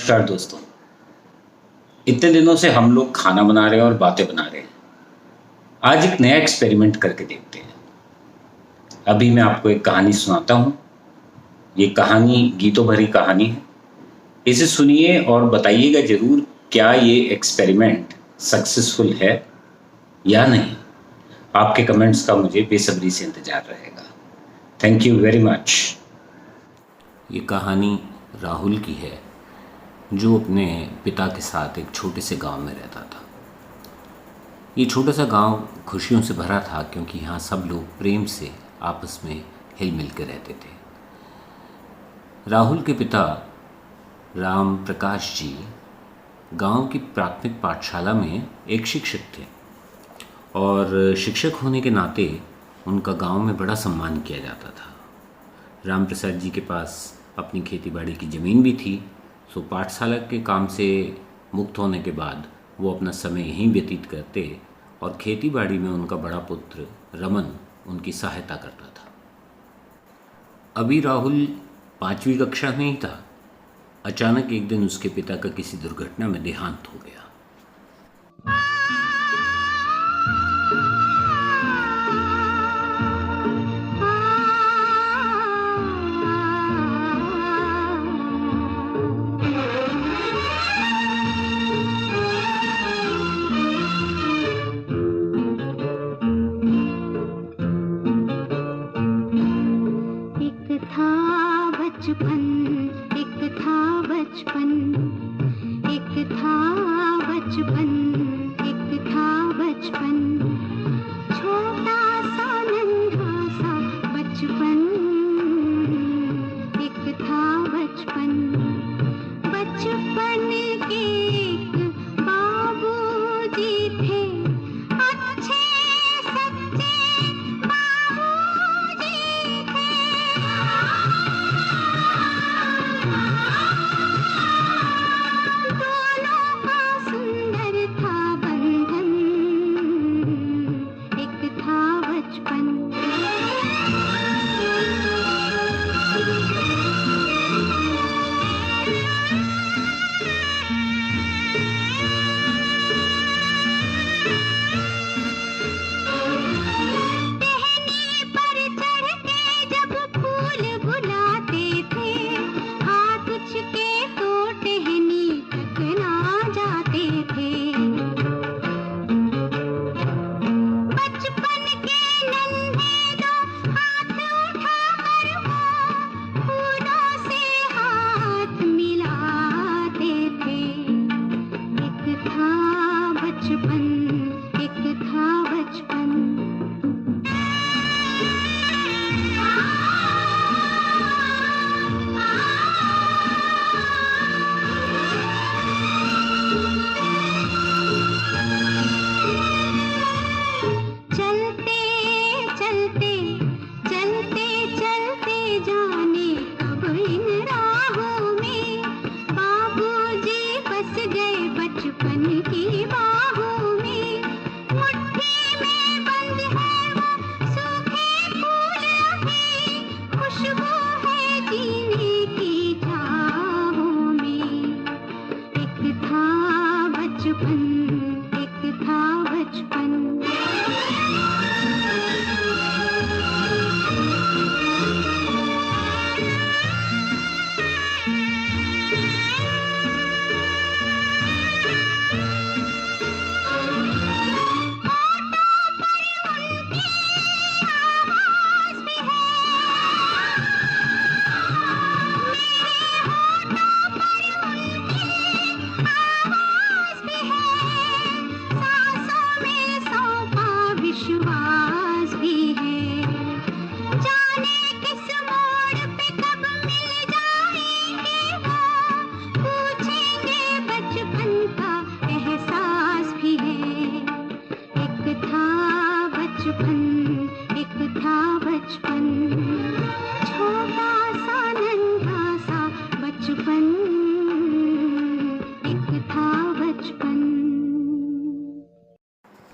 नमस्कार दोस्तों। इतने दिनों से हम लोग खाना बना रहे हैं और बातें बना रहे हैं। आज एक नया एक्सपेरिमेंट करके देखते हैं। अभी मैं आपको एक कहानी सुनाता हूँ। ये कहानी गीतों भरी कहानी है। इसे सुनिए और बताइएगा ज़रूर क्या ये एक्सपेरिमेंट सक्सेसफुल है या नहीं। आपके कमेंट्स का मुझे बेसब्री से इंतज़ार रहेगा। Thank you very much. ये कहानी राहुल की है जो अपने पिता के साथ एक छोटे से गांव में रहता था। ये छोटा सा गांव खुशियों से भरा था क्योंकि यहाँ सब लोग प्रेम से आपस में हिल मिल के रहते थे। राहुल के पिता राम प्रकाश जी गांव की प्राथमिक पाठशाला में एक शिक्षक थे और शिक्षक होने के नाते उनका गांव में बड़ा सम्मान किया जाता था। राम प्रसाद जी के पास अपनी खेती बाड़ी की ज़मीन भी थी, सो पाठशाला के काम से मुक्त होने के बाद वो अपना समय यहीं व्यतीत करते और खेती बाड़ी में उनका बड़ा पुत्र रमन उनकी सहायता करता था। अभी राहुल 5वीं कक्षा में ही था। अचानक एक दिन उसके पिता का किसी दुर्घटना में देहांत हो गया।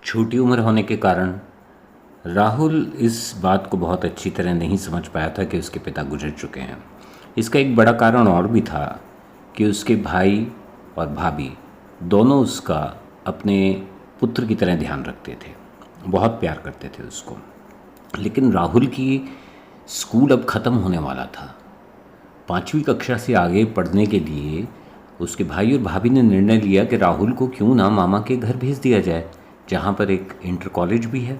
छोटी उम्र होने के कारण राहुल इस बात को बहुत अच्छी तरह नहीं समझ पाया था कि उसके पिता गुजर चुके हैं। इसका एक बड़ा कारण और भी था कि उसके भाई और भाभी दोनों उसका अपने पुत्र की तरह ध्यान रखते थे, बहुत प्यार करते थे उसको। लेकिन राहुल की स्कूल अब ख़त्म होने वाला था। 5वीं कक्षा से आगे पढ़ने के लिए उसके भाई और भाभी ने निर्णय लिया कि राहुल को क्यों ना मामा के घर भेज दिया जाए, जहाँ पर एक इंटर कॉलेज भी है।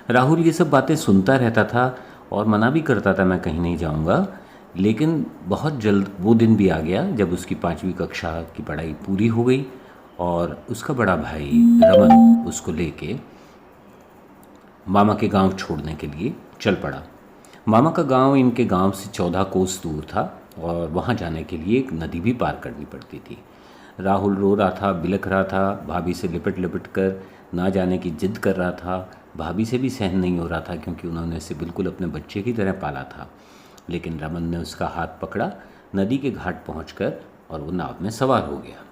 राहुल ये सब बातें सुनता रहता था और मना भी करता था, मैं कहीं नहीं जाऊँगा। लेकिन बहुत जल्द वो दिन भी आ गया जब उसकी 5वीं कक्षा की पढ़ाई पूरी हो गई और उसका बड़ा भाई रमन उसको लेके मामा के गांव छोड़ने के लिए चल पड़ा। मामा का गांव इनके गांव से 14 कोस दूर था और वहां जाने के लिए एक नदी भी पार करनी पड़ती थी। राहुल रो रहा था, बिलख रहा था, भाभी से लिपट लिपट कर ना जाने की जिद कर रहा था। भाभी से भी सहन नहीं हो रहा था क्योंकि उन्होंने उसे बिल्कुल अपने बच्चे की तरह पाला था। लेकिन रमन ने उसका हाथ पकड़ा, नदी के घाट पहुंचकर और वो नाव में सवार हो गया।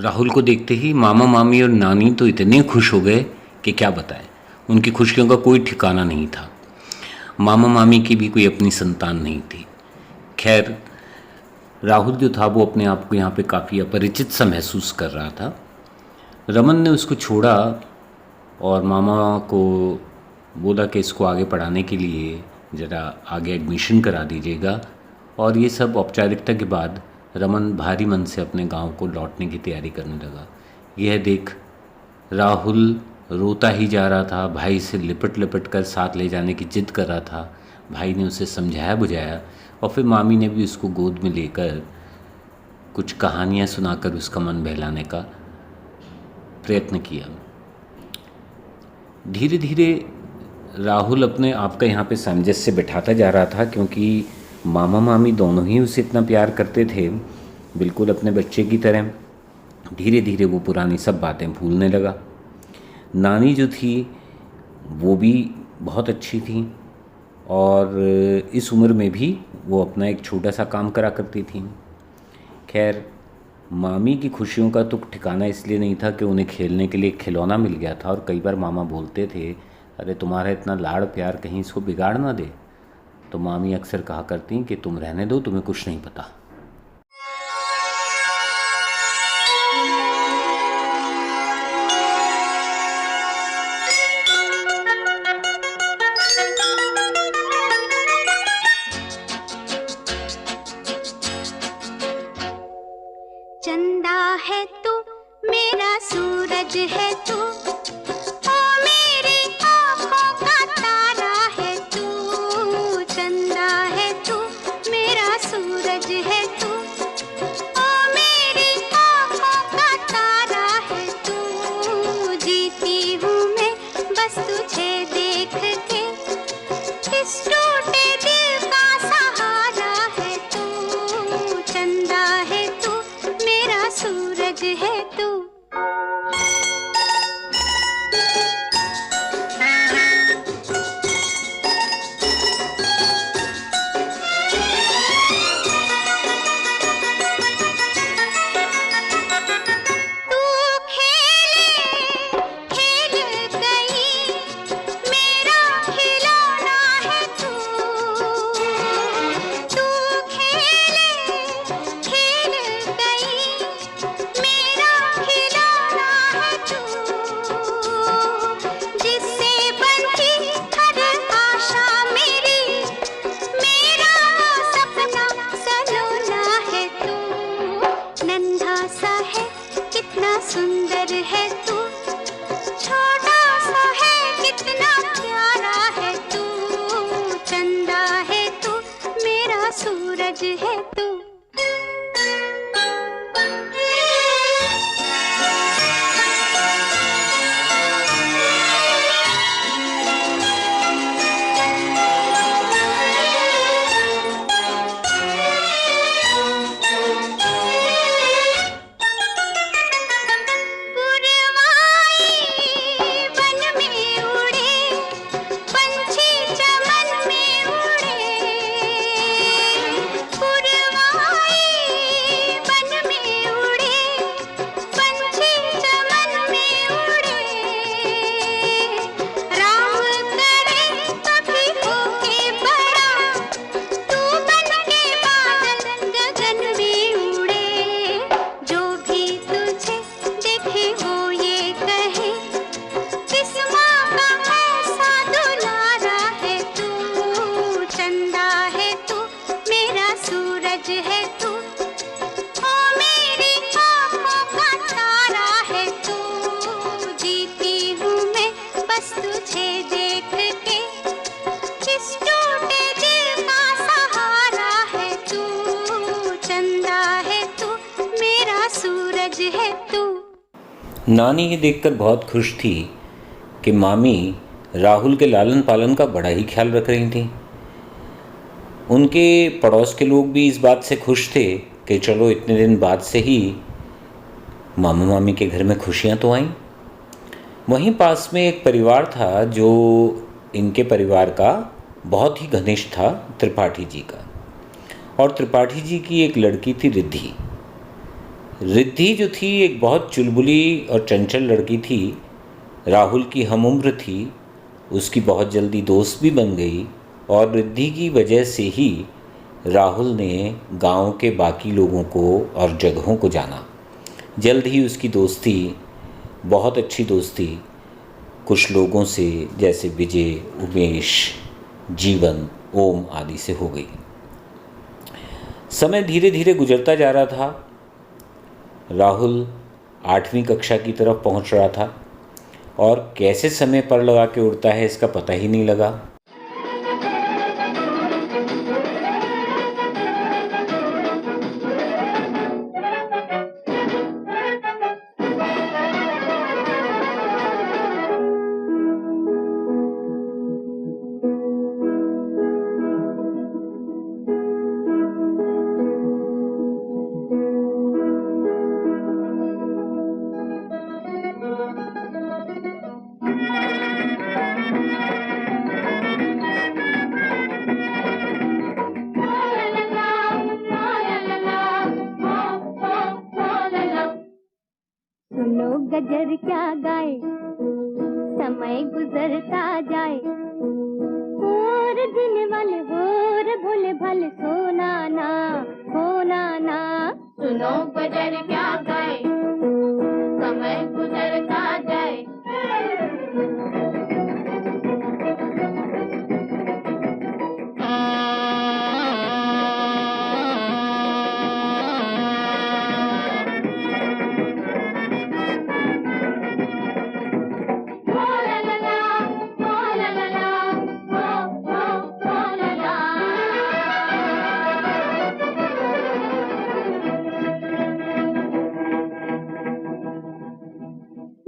राहुल को देखते ही मामा मामी और नानी तो इतने खुश हो गए कि क्या बताएं। उनकी खुशियों का कोई ठिकाना नहीं था। मामा मामी की भी कोई अपनी संतान नहीं थी। खैर, राहुल जो था वो अपने आप को यहाँ पे काफ़ी अपरिचित सा महसूस कर रहा था। रमन ने उसको छोड़ा और मामा को बोला कि इसको आगे पढ़ाने के लिए ज़रा आगे एडमिशन करा दीजिएगा। और ये सब औपचारिकता के बाद रमन भारी मन से अपने गांव को लौटने की तैयारी करने लगा। यह देख राहुल रोता ही जा रहा था, भाई से लिपट लिपट कर साथ ले जाने की जिद कर रहा था। भाई ने उसे समझाया बुझाया और फिर मामी ने भी उसको गोद में लेकर कुछ कहानियाँ सुनाकर उसका मन बहलाने का प्रयत्न किया। धीरे धीरे राहुल अपने आप का यहाँ पे सामंजस्य बिठाता जा रहा था, क्योंकि मामा मामी दोनों ही उसे इतना प्यार करते थे, बिल्कुल अपने बच्चे की तरह। धीरे धीरे वो पुरानी सब बातें भूलने लगा। नानी जो थी वो भी बहुत अच्छी थी और इस उम्र में भी वो अपना एक छोटा सा काम करा करती थी। खैर, मामी की खुशियों का तो ठिकाना इसलिए नहीं था कि उन्हें खेलने के लिए एक खिलौना मिल गया था, और कई बार मामा बोलते थे, अरे तुम्हारा इतना लाड़ प्यार कहीं इसको बिगाड़ ना दे। तो मामी अक्सर कहा करती कि तुम रहने दो, तुम्हें कुछ नहीं पता। चंदा है तू, मेरा सूरज है तू, ओ मेरी आँखों का तारा है तू। चंदा है तू, मेरा सूरज है तू, ओ मेरी आँखों का तारा है तू। जीती हूँ मैं बस तुझे देख के, इस टूटे दिल का सहारा है तू। चंदा है तू, मेरा सूरज है तू। सुंदर है तू, छोटा सा है कितना प्यारा है तू। चंदा है तू, मेरा सूरज है तू। नानी ये देखकर बहुत खुश थी कि मामी राहुल के लालन पालन का बड़ा ही ख्याल रख रही थी। उनके पड़ोस के लोग भी इस बात से खुश थे कि चलो इतने दिन बाद से ही मामा मामी के घर में खुशियाँ तो आईं। वहीं पास में एक परिवार था जो इनके परिवार का बहुत ही घनिष्ठ था, त्रिपाठी जी का। और त्रिपाठी जी की एक लड़की थी रिद्धि। रिद्धि जो थी एक बहुत चुलबुली और चंचल लड़की थी। राहुल की हम उम्र थी, उसकी बहुत जल्दी दोस्त भी बन गई और रिद्धि की वजह से ही राहुल ने गांव के बाकी लोगों को और जगहों को जाना। जल्द ही उसकी दोस्ती, बहुत अच्छी दोस्ती कुछ लोगों से जैसे विजय, उमेश, जीवन, ओम आदि से हो गई। समय धीरे धीरे गुजरता जा रहा था। राहुल 8वीं कक्षा की तरफ पहुंच रहा था और कैसे समय पर लगा के उड़ता है इसका पता ही नहीं लगा। सुनो गजर क्या गाए, समय गुजरता जाए, और दिन वाले होर भोले भाले सोना ना, होना ना। सुनो गजर क्या गाए, समय गुजरता जाए।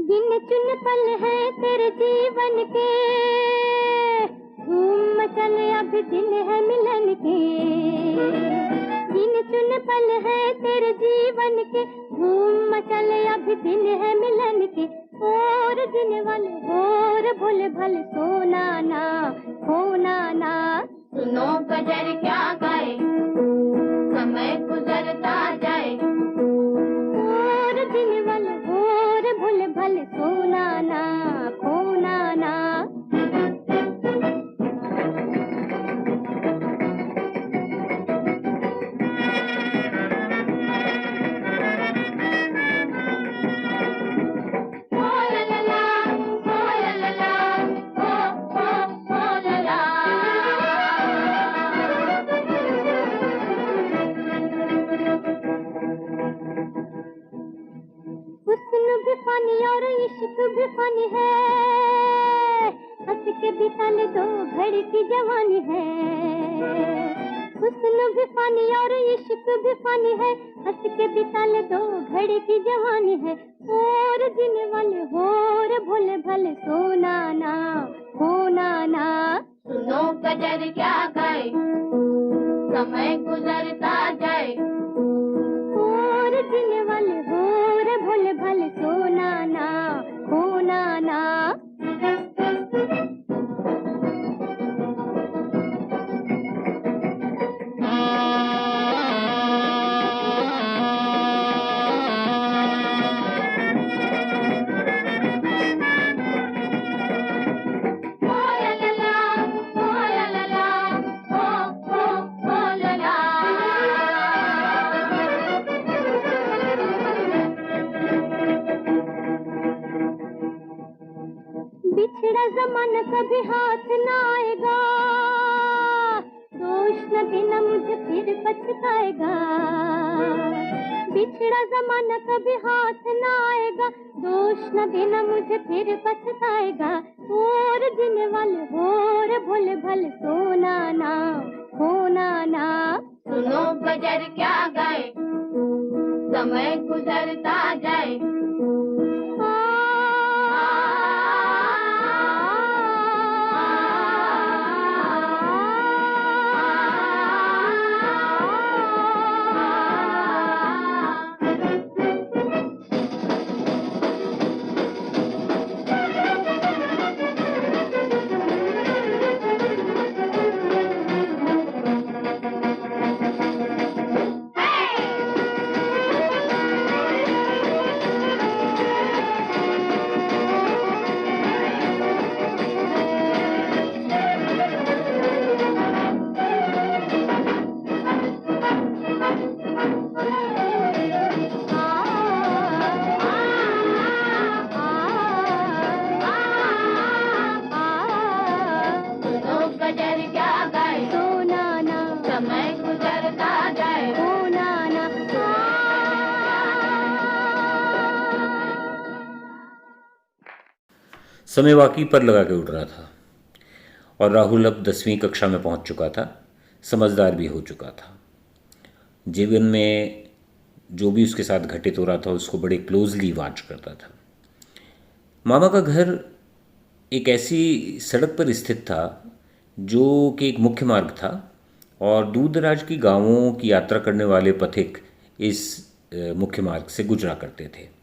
गिन चुन पल है तेरे जीवन के, धूम मचले अभी दिन है मिलन के। गिन चुन पल है तेरे जीवन के, धूम मचले अभी दिन है मिलन के। और दिन वाले और भोले भले सोना ना, होना ना। सुनो गजर क्या गाए, समय गुजरता जाए, और दिन वाले और भोले भले सोना ना, खोना ना। हुस्न भी फनी और इश्क भी फनी है, हंस के बिता ले दो घड़ी की जवानी है। हुस्न भी फनी और इश्क भी फनी है, हंस के बिता ले दो घड़ी की जवानी है। और दिन वाले होर भोले भले सोना ना, होना ना। सुनो गजर क्या गाए, समय गुजरता जाए, और दिन वाले होर भोले भले सोना ना, होना ना। बिछड़ा जमाना कभी हाथ ना आएगा, दोष न देना मुझे फिर पछताएगा। बिछड़ा जमाना कभी हाथ ना आएगा, दोष न देना मुझे फिर पछताएगा। और दिन वाले होर भोले भले सोना ना, होना ना। सुनो गजर क्या गाए, समय गुजरता जाए, समय वाकई पर लगा के उड़ रहा था और राहुल अब 10वीं कक्षा में पहुंच चुका था, समझदार भी हो चुका था। जीवन में जो भी उसके साथ घटित हो रहा था उसको बड़े क्लोजली वॉच करता था। मामा का घर एक ऐसी सड़क पर स्थित था जो कि एक मुख्य मार्ग था और दूर दराज की गांवों की यात्रा करने वाले पथिक इस मुख्य मार्ग से गुजरा करते थे।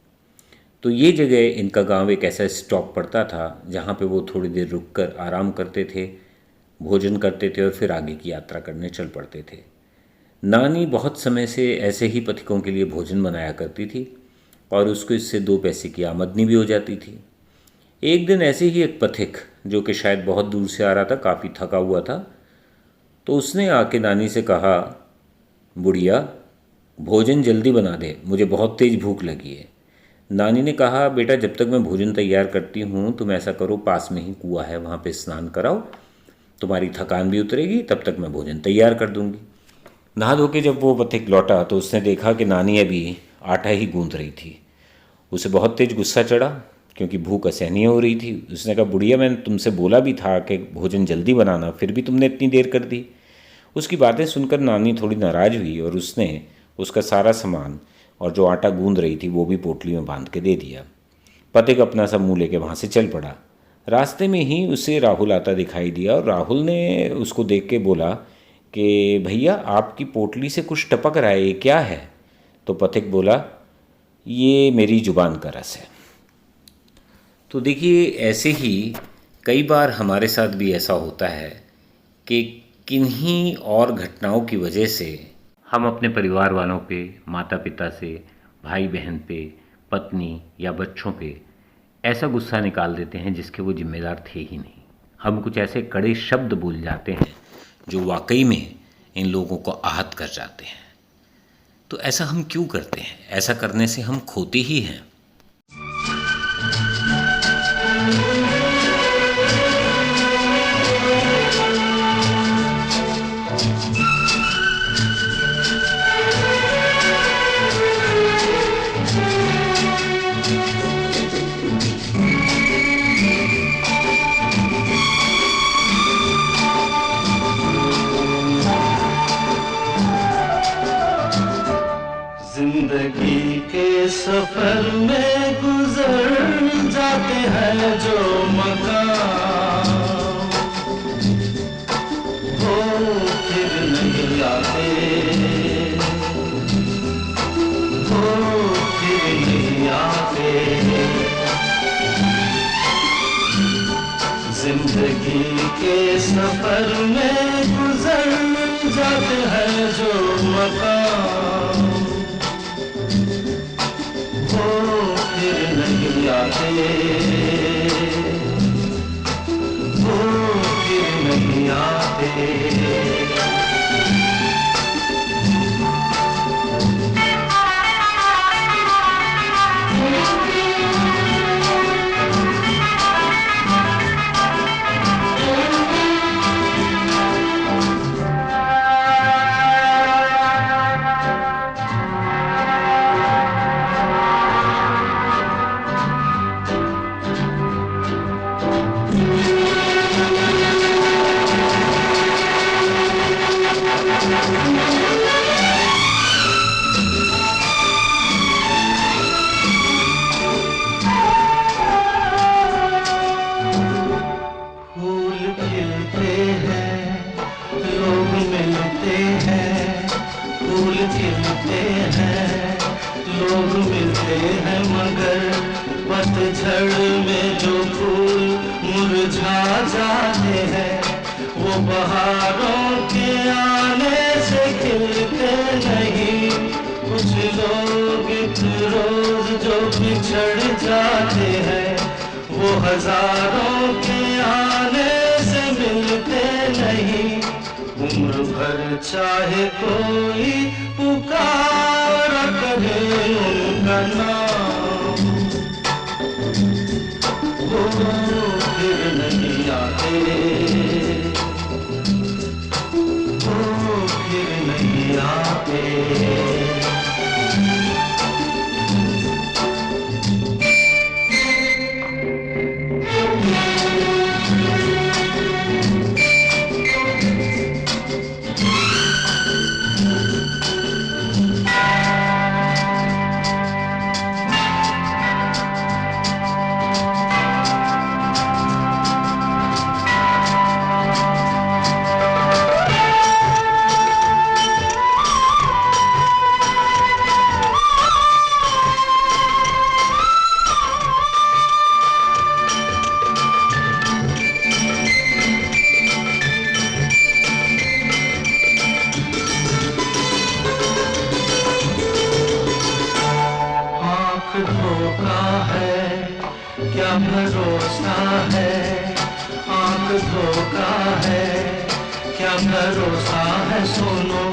तो ये जगह, इनका गांव एक ऐसा स्टॉप पड़ता था जहाँ पे वो थोड़ी देर रुककर आराम करते थे, भोजन करते थे और फिर आगे की यात्रा करने चल पड़ते थे। नानी बहुत समय से ऐसे ही पथिकों के लिए भोजन बनाया करती थी और उसको इससे 2 पैसे की आमदनी भी हो जाती थी। एक दिन ऐसे ही एक पथिक, जो कि शायद बहुत दूर से आ रहा था, काफ़ी थका हुआ था, तो उसने आके नानी से कहा, बुढ़िया भोजन जल्दी बना दे, मुझे बहुत तेज़ भूख लगी है। नानी ने कहा, बेटा जब तक मैं भोजन तैयार करती हूँ तुम ऐसा करो, पास में ही कुआं है वहाँ पे स्नान कराओ, तुम्हारी थकान भी उतरेगी, तब तक मैं भोजन तैयार कर दूँगी। नहा धो के जब वो पथिक लौटा तो उसने देखा कि नानी अभी आटा ही गूंथ रही थी। उसे बहुत तेज गुस्सा चढ़ा क्योंकि भूख असहनीय हो रही थी। उसने कहा, बुढ़िया मैंने तुमसे बोला भी था कि भोजन जल्दी बनाना, फिर भी तुमने इतनी देर कर दी। उसकी बातें सुनकर नानी थोड़ी नाराज़ हुई और उसने उसका सारा सामान और जो आटा गूंद रही थी वो भी पोटली में बांध के दे दिया। पथिक अपना सब मुँह लेके वहाँ से चल पड़ा। रास्ते में ही उसे राहुल आता दिखाई दिया और राहुल ने उसको देख के बोला कि भैया आपकी पोटली से कुछ टपक रहा है, ये क्या है? तो पथिक बोला, ये मेरी जुबान का रस है। तो देखिए, ऐसे ही कई बार हमारे साथ भी ऐसा होता है कि किन्हीं और घटनाओं की वजह से हम अपने परिवार वालों पे, माता पिता से, भाई बहन पे, पत्नी या बच्चों पे ऐसा गुस्सा निकाल देते हैं जिसके वो जिम्मेदार थे ही नहीं। हम कुछ ऐसे कड़े शब्द बोल जाते हैं जो वाकई में इन लोगों को आहत कर जाते हैं। तो ऐसा हम क्यों करते हैं? ऐसा करने से हम खोते ही हैं। जिंदगी के सफर में गुजर जाते हैं जो मकाम, वो फिर नहीं आते, वो फिर नहीं आते। जिंदगी के सफर में गुजर जाते हैं जो मकाम, नहीं आते, वो फिर नहीं आते। पतझड़ में जो फूल मुरझा जाते हैं, वो बहारों के आने से खिलते नहीं। कुछ लोग एक रोज जो बिछड़ जाते हैं, वो हजारों के आने से मिलते नहीं। उम्र भर चाहे कोई पुकार करे उनका नाम, वो फिर नहीं आते, वो फिर नहीं आते। धोखा है, क्या भरोसा है सुनो,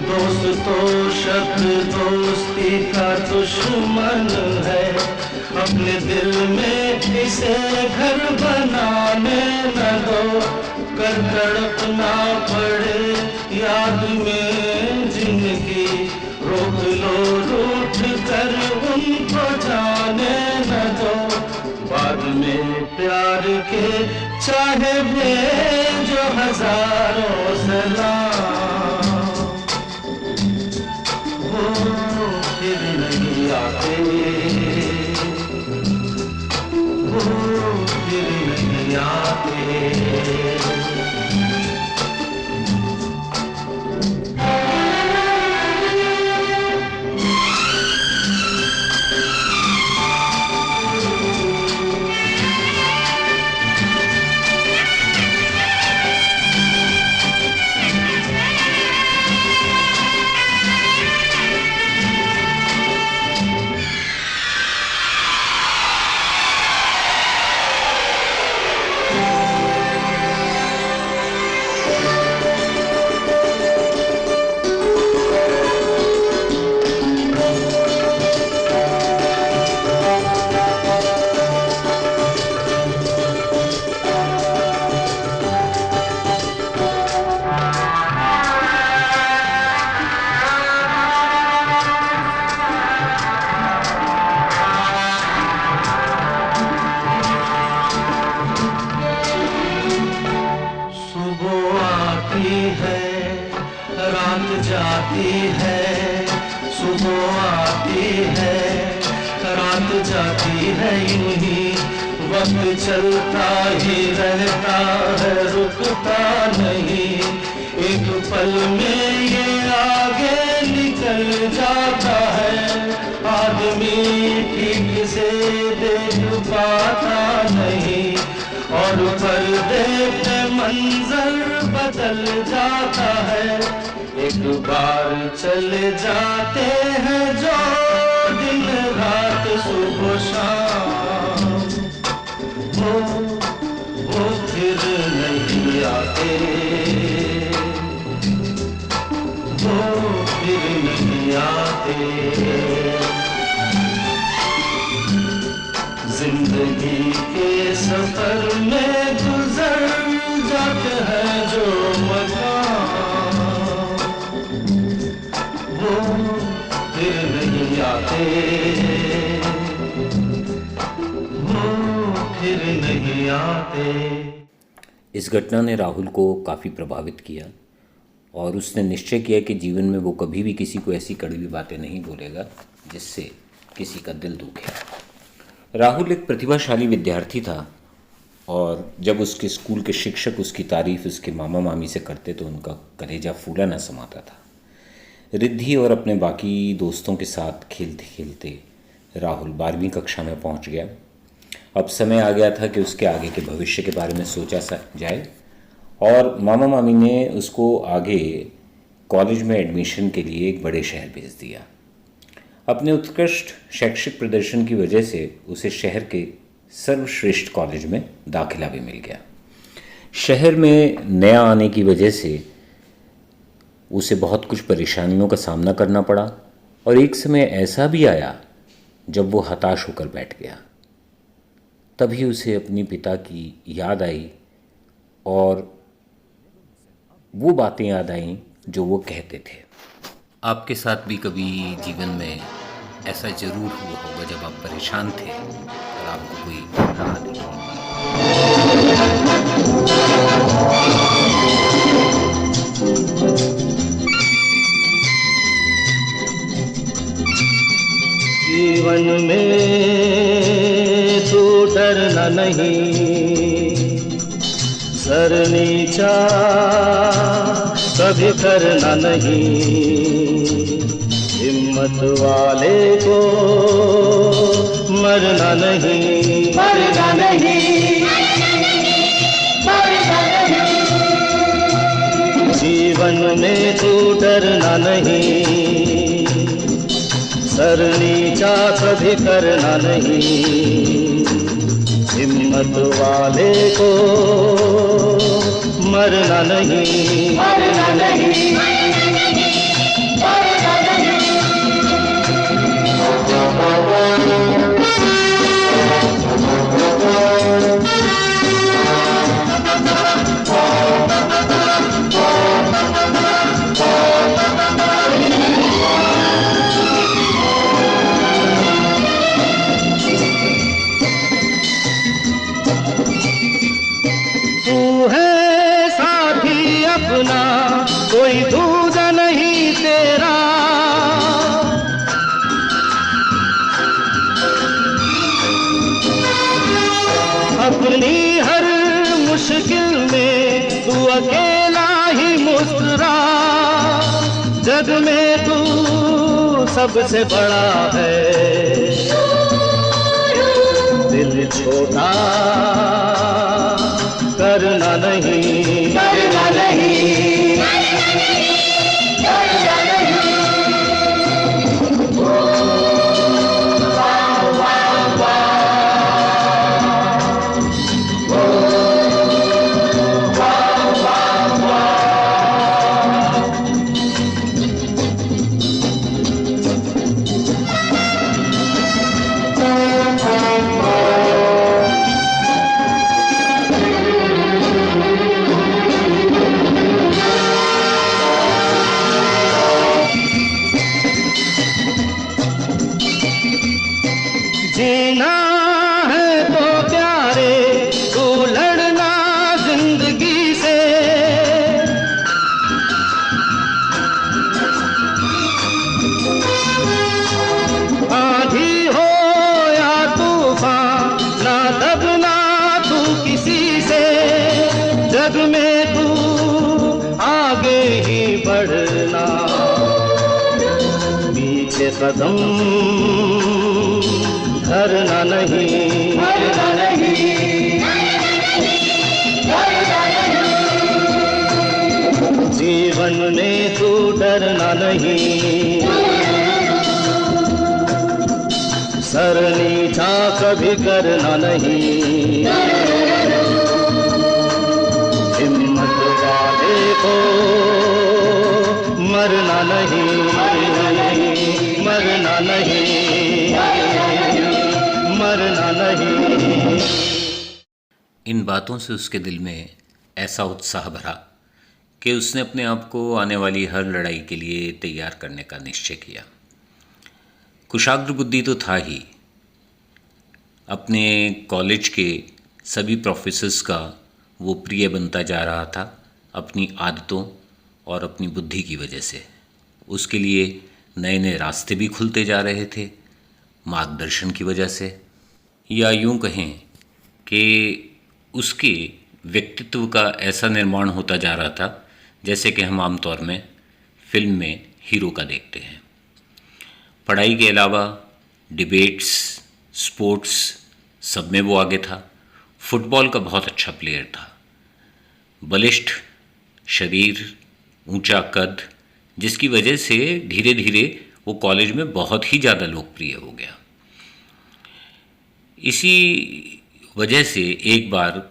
दोस्त तो शब्द दोस्ती का दुश्मन है। अपने दिल में इसे घर बनाने न दो, कर तड़पना पड़े याद में जिंदगी, रोक लो रूठ कर उनको जाने न दो, बाद में प्यार के चाहे भेजो हजारों सलाम, वो फिर नहीं आते, वो फिर नहीं आते। जाती है, सुबह आती है, रात जाती है, यूं ही वक्त चलता ही रहता है, रुकता नहीं। एक पल में ये आगे निकल जाता है, आदमी ठीक से देख पाता नहीं, और पर्दे पे मंजर बदल जाता है। एक बार चले जाते हैं जो दिन रात सुबह शाम, वो फिर नहीं आते, वो फिर नहीं आते। जिंदगी के सफर में गुजर जाते हैं जो मकाम, वो फिर नहीं आते, वो फिर नहीं आते। इस घटना ने राहुल को काफ़ी प्रभावित किया और उसने निश्चय किया कि जीवन में वो कभी भी किसी को ऐसी कड़वी बातें नहीं बोलेगा जिससे किसी का दिल दुखे। राहुल एक प्रतिभाशाली विद्यार्थी था और जब उसके स्कूल के शिक्षक उसकी तारीफ़ उसके मामा मामी से करते तो उनका कलेजा फूला न समाता था। रिद्धि और अपने बाकी दोस्तों के साथ खेलते खेलते राहुल 12वीं कक्षा में पहुंच गया। अब समय आ गया था कि उसके आगे के भविष्य के बारे में सोचा जाए और मामा मामी ने उसको आगे कॉलेज में एडमिशन के लिए एक बड़े शहर भेज दिया। अपने उत्कृष्ट शैक्षिक प्रदर्शन की वजह से उसे शहर के सर्वश्रेष्ठ कॉलेज में दाखिला भी मिल गया। शहर में नया आने की वजह से उसे बहुत कुछ परेशानियों का सामना करना पड़ा और एक समय ऐसा भी आया जब वो हताश होकर बैठ गया। तभी उसे अपने पिता की याद आई और वो बातें याद आईं जो वो कहते थे। आपके साथ भी कभी जीवन में ऐसा ज़रूर हुआ होगा जब आप परेशान थे और आपको कोई राह नहीं जीवन में तू डरना नहीं, सर नीचा कभी करना नहीं, हिम्मत वाले को मरना नहीं, मरना नहीं, मरना नहीं। जीवन में तू डरना नहीं, सर नीचा कभी करना नहीं, हिम्मत हिम्मत वाले को मरना नहीं, मरना नहीं, मरना नहीं। तू है साथी अपना, कोई दूजा नहीं तेरा। अपनी हर मुश्किल में तू अकेला ही मुस्कुरा। जग में तू सबसे बड़ा है, दिल छोटा करना नहीं, करना नहीं, करना नहीं। जीना है तो प्यारे तू लड़ना जिंदगी से। आंधी हो या तूफान ना दबना तू किसी से। जग में तू आगे ही बढ़ना, पीछे कदम धरना नहीं, धरना नहीं, धरना नहीं। जीवन में तू डरना नहीं, सर नीचा कभी करना नहीं। हिम्मत वाले को मरना नहीं, मरना नहीं, मरना नहीं। इन बातों से उसके दिल में ऐसा उत्साह भरा कि उसने अपने आप को आने वाली हर लड़ाई के लिए तैयार करने का निश्चय किया। कुशाग्र बुद्धि तो था ही, अपने कॉलेज के सभी प्रोफेसर्स का वो प्रिय बनता जा रहा था अपनी आदतों और अपनी बुद्धि की वजह से। उसके लिए नए नए रास्ते भी खुलते जा रहे थे मार्गदर्शन की वजह से, या यूं कहें कि उसके व्यक्तित्व का ऐसा निर्माण होता जा रहा था जैसे कि हम आमतौर में फिल्म में हीरो का देखते हैं। पढ़ाई के अलावा डिबेट्स, स्पोर्ट्स सब में वो आगे था। फुटबॉल का बहुत अच्छा प्लेयर था। बलिष्ठ शरीर, ऊंचा कद, जिसकी वजह से धीरे धीरे वो कॉलेज में बहुत ही ज़्यादा लोकप्रिय हो गया। इसी वजह से एक बार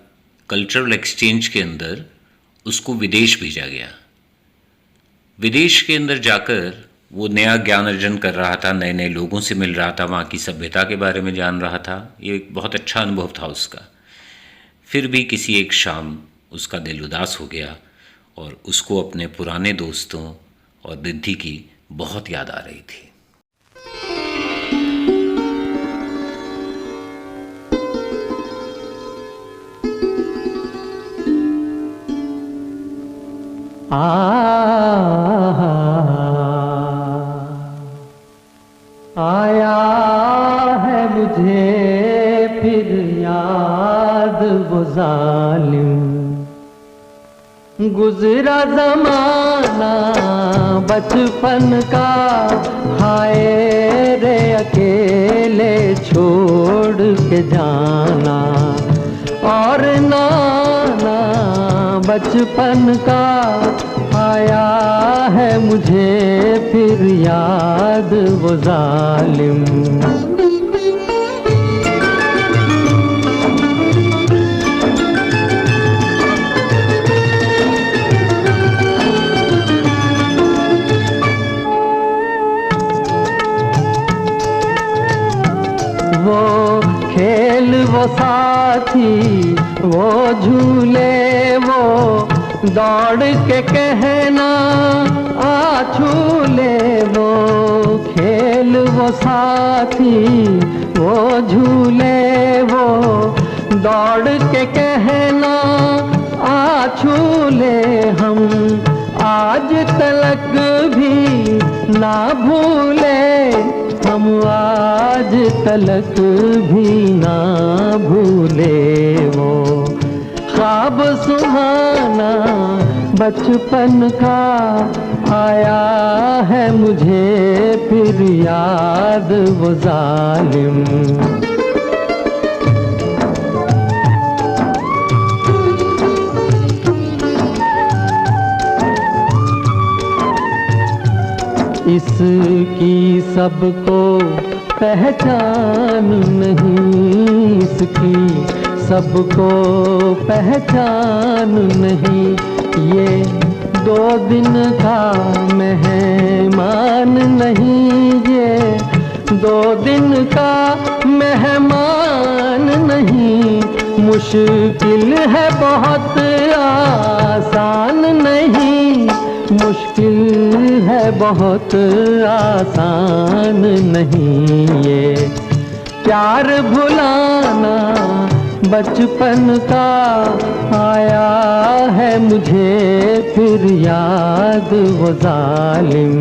कल्चरल एक्सचेंज के अंदर उसको विदेश भेजा गया। विदेश के अंदर जाकर वो नया ज्ञान अर्जन कर रहा था, नए नए लोगों से मिल रहा था, वहाँ की सभ्यता के बारे में जान रहा था। ये एक बहुत अच्छा अनुभव था उसका। फिर भी किसी एक शाम उसका दिल उदास हो गया और उसको अपने पुराने दोस्तों और रिद्धि की बहुत याद आ रही थी। आया है मुझे फिर याद वो जालिम, गुजरा जमाना बचपन का, हाय रे अकेले छोड़ के जाना। और नाना बचपन का आया है मुझे फिर याद वो जालिम। वो साथी वो झूले वो दौड़ के कहना आ झूले वो खेल वो साथी वो झूले वो दौड़ के कहना आ झूले हम आज तलक भी ना भूले हम आज तलक भी ना भूले वो ख्वाब सुहाना बचपन का आया है मुझे फिर याद वो जालिम। इसकी सबको पहचान नहीं इसकी सबको पहचान नहीं ये 2 दिन का मेहमान नहीं ये 2 दिन का मेहमान नहीं मुश्किल है बहुत आसान नहीं मुश्किल है बहुत आसान नहीं ये प्यार भुलाना बचपन का आया है मुझे फिर याद वो जालिम।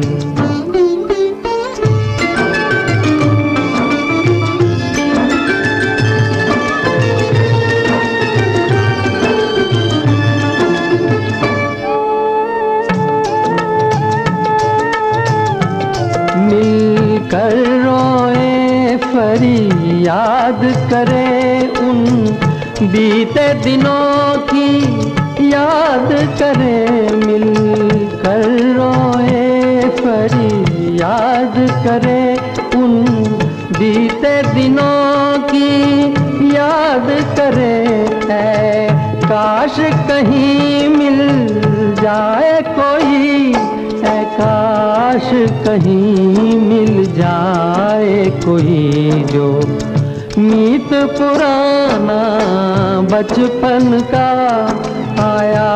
मिलकर रोए फरियाद करे उन बीते दिनों की याद करे मिलकर रोए फरियाद करे उन बीते दिनों की याद करे ऐ काश कहीं मिल जाए कोई ऐ काश कहीं मिल जाए कोई जो मीत पुराना बचपन का आया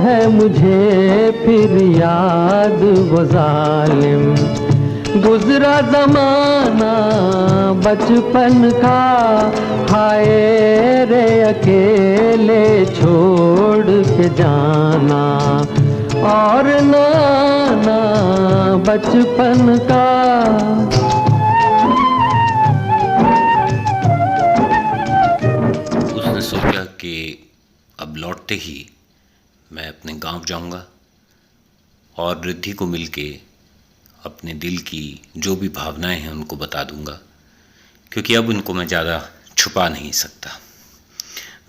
है मुझे फिर याद वो जालिम। गुजरा ज़माना बचपन का हाय रे अकेले छोड़ के जाना और नाना बचपन का। उसने सोचा कि अब लौटते ही मैं अपने गांव जाऊंगा और रिद्धि को मिलके अपने दिल की जो भी भावनाएं हैं उनको बता दूंगा, क्योंकि अब उनको मैं ज़्यादा छुपा नहीं सकता।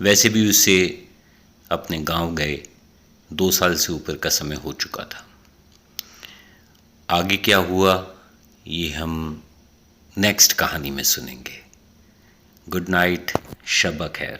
वैसे भी उससे अपने गांव गए 2 साल से ऊपर का समय हो चुका था। आगे क्या हुआ ये हम नेक्स्ट कहानी में सुनेंगे। गुड नाइट, शब खैर।